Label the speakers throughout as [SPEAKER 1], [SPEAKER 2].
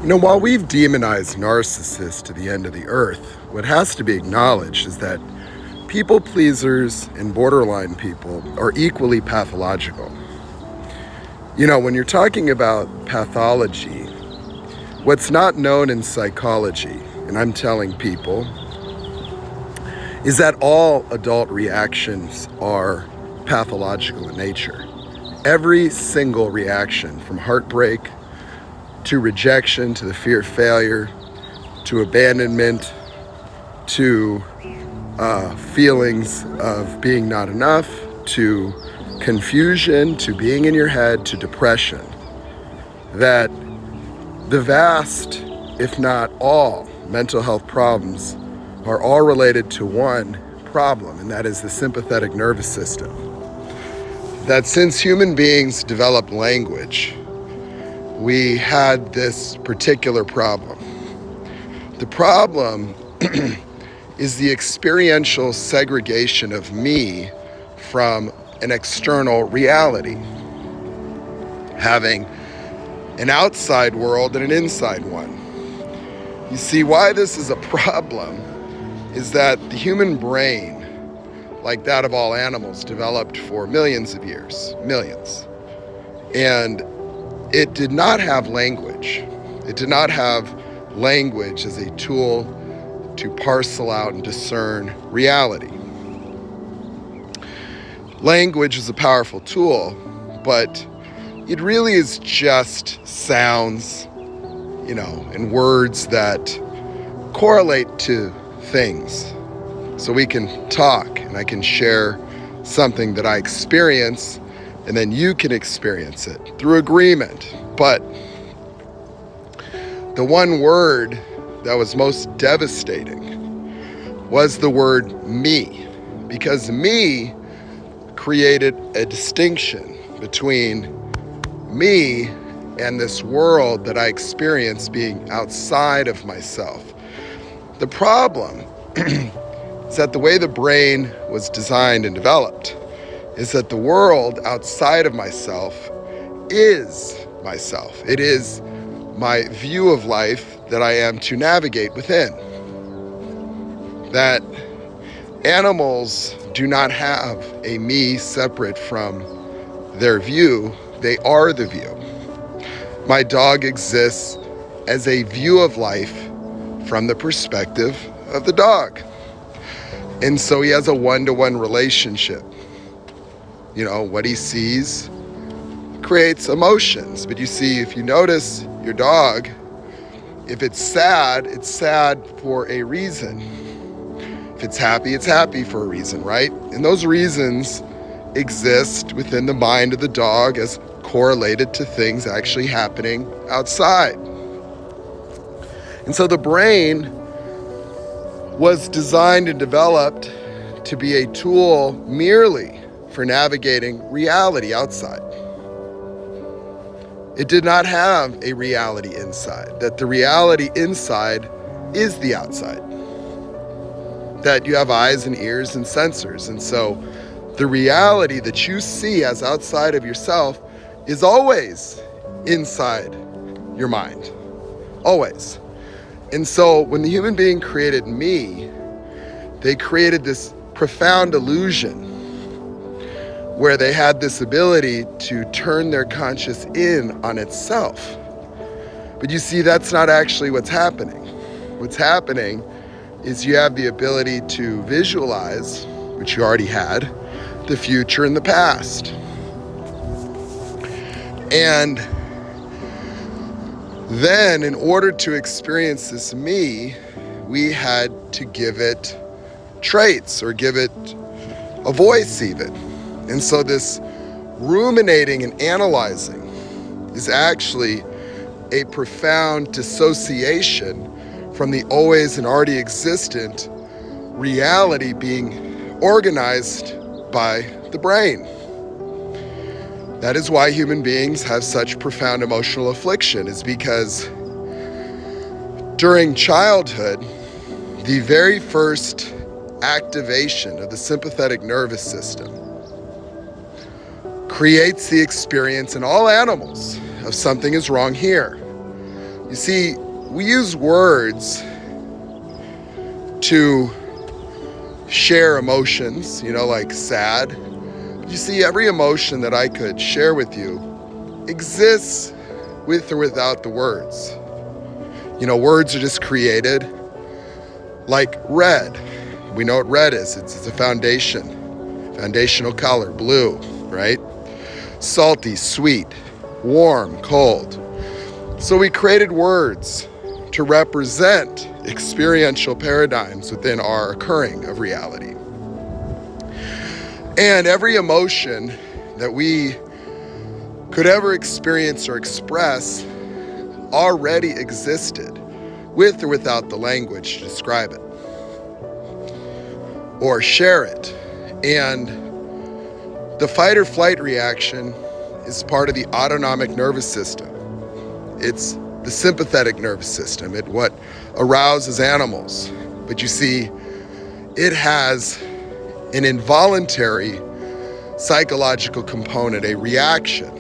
[SPEAKER 1] While we've demonized narcissists to the end of the earth, what has to be acknowledged is that people pleasers and borderline people are equally pathological. When you're talking about pathology, what's not known in psychology, and I'm telling people, is that all adult reactions are pathological in nature. Every single reaction, from heartbreak to rejection, to the fear of failure, to abandonment, to feelings of being not enough, to confusion, to being in your head, to depression, that the vast, if not all, mental health problems are all related to one problem, and that is the sympathetic nervous system. That since human beings developed language, we had this particular problem. The problem is the experiential segregation of me from an external reality, having an outside world and an inside one. You see, why this is a problem is that the human brain, like that of all animals, developed for millions of years, millions. And it did not have language. It did not have language as a tool to parcel out and discern reality. Language is a powerful tool, but it really is just sounds, and words that correlate to things. So we can talk and I can share something that I experience, and then you can experience it through agreement. But the one word that was most devastating was the word me, because me created a distinction between me and this world that I experience being outside of myself. The problem is that the way the brain was designed and developed is that the world outside of myself is myself. It is my view of life that I am to navigate within. That animals do not have a me separate from their view. They are the view. My dog exists as a view of life from the perspective of the dog. And so he has a one-to-one relationship. What he sees creates emotions. But you see, if you notice your dog, if it's sad for a reason. If it's happy for a reason, right? And those reasons exist within the mind of the dog as correlated to things actually happening outside. And so the brain was designed and developed to be a tool merely for navigating reality outside. It did not have a reality inside, that the reality inside is the outside, that you have eyes and ears and sensors. And so the reality that you see as outside of yourself is always inside your mind, always. And so when the human being created me, they created this profound illusion where they had this ability to turn their conscious in on itself. But you see, that's not actually what's happening. What's happening is you have the ability to visualize, which you already had, the future and the past. And then in order to experience this me, we had to give it traits or give it a voice even. And so this ruminating and analyzing is actually a profound dissociation from the always and already existent reality being organized by the brain. That is why human beings have such profound emotional affliction, is because during childhood, the very first activation of the sympathetic nervous system creates the experience in all animals of something is wrong here. You see, we use words to share emotions, like sad. You see, every emotion that I could share with you exists with or without the words. Words are just created. Like red. We know what red is. It's a foundational color, blue, right? Salty, sweet, warm, cold. So we created words to represent experiential paradigms within our occurring of reality. And every emotion that we could ever experience or express already existed with or without the language to describe it or share it. And the fight or flight reaction is part of the autonomic nervous system. It's the sympathetic nervous system. It's what arouses animals. But you see, it has an involuntary psychological component, a reaction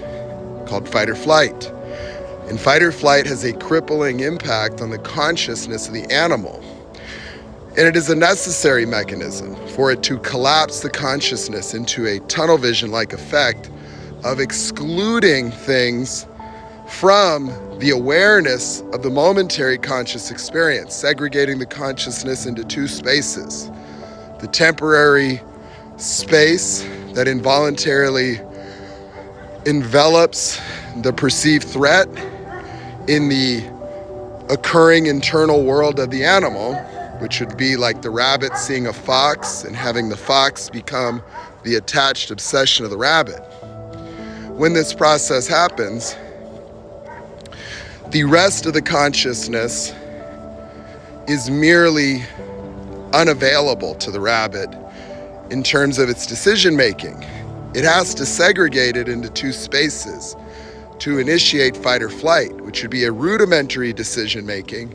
[SPEAKER 1] called fight or flight. And fight or flight has a crippling impact on the consciousness of the animal. And it is a necessary mechanism for it to collapse the consciousness into a tunnel vision-like effect of excluding things from the awareness of the momentary conscious experience, segregating the consciousness into two spaces. The temporary space that involuntarily envelops the perceived threat in the occurring internal world of the animal, which would be like the rabbit seeing a fox and having the fox become the attached obsession of the rabbit. When this process happens, the rest of the consciousness is merely unavailable to the rabbit in terms of its decision making. It has to segregate it into two spaces to initiate fight or flight, which would be a rudimentary decision making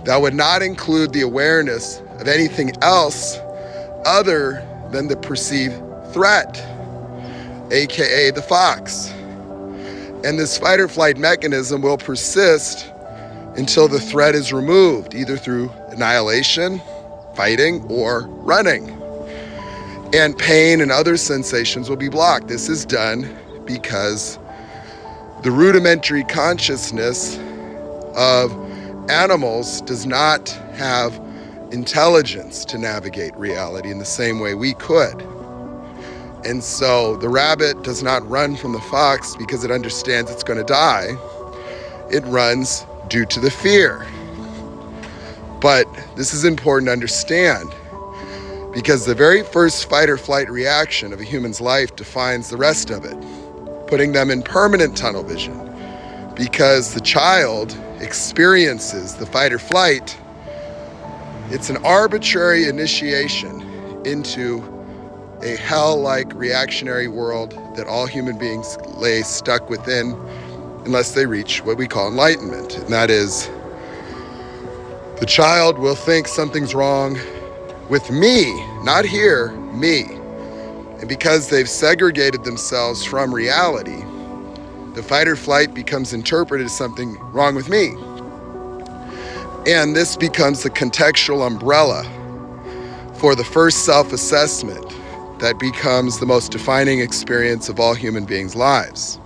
[SPEAKER 1] that would not include the awareness of anything else other than the perceived threat, aka the fox. And this fight or flight mechanism will persist until the threat is removed, either through annihilation, fighting, or running. And pain and other sensations will be blocked. This is done because the rudimentary consciousness of animals does not have intelligence to navigate reality in the same way we could. And so the rabbit does not run from the fox because it understands it's going to die. It runs due to the fear. But this is important to understand because the very first fight or flight reaction of a human's life defines the rest of it, putting them in permanent tunnel vision. Because the child experiences the fight or flight, it's an arbitrary initiation into a hell-like reactionary world that all human beings lay stuck within unless they reach what we call enlightenment. And that is, the child will think something's wrong with me, not here, me. And because they've segregated themselves from reality, the fight or flight becomes interpreted as something wrong with me. And this becomes the contextual umbrella for the first self-assessment that becomes the most defining experience of all human beings' lives.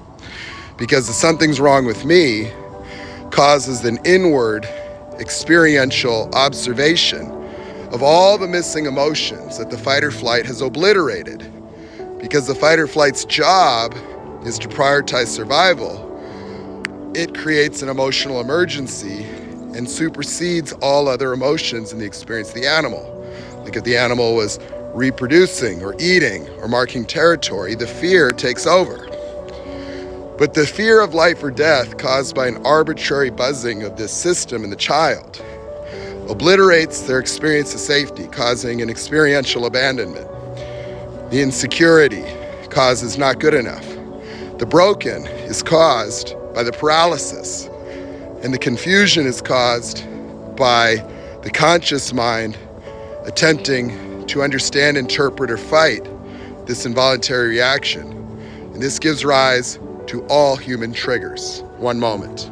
[SPEAKER 1] Because the something's wrong with me causes an inward experiential observation of all the missing emotions that the fight or flight has obliterated. Because the fight or flight's job is to prioritize survival, it creates an emotional emergency and supersedes all other emotions in the experience of the animal. Like if the animal was reproducing or eating or marking territory, the fear takes over. But the fear of life or death caused by an arbitrary buzzing of this system in the child obliterates their experience of safety, causing an experiential abandonment. The insecurity causes not good enough. The broken is caused by the paralysis, and the confusion is caused by the conscious mind attempting to understand, interpret, or fight this involuntary reaction. And this gives rise to all human triggers. One moment.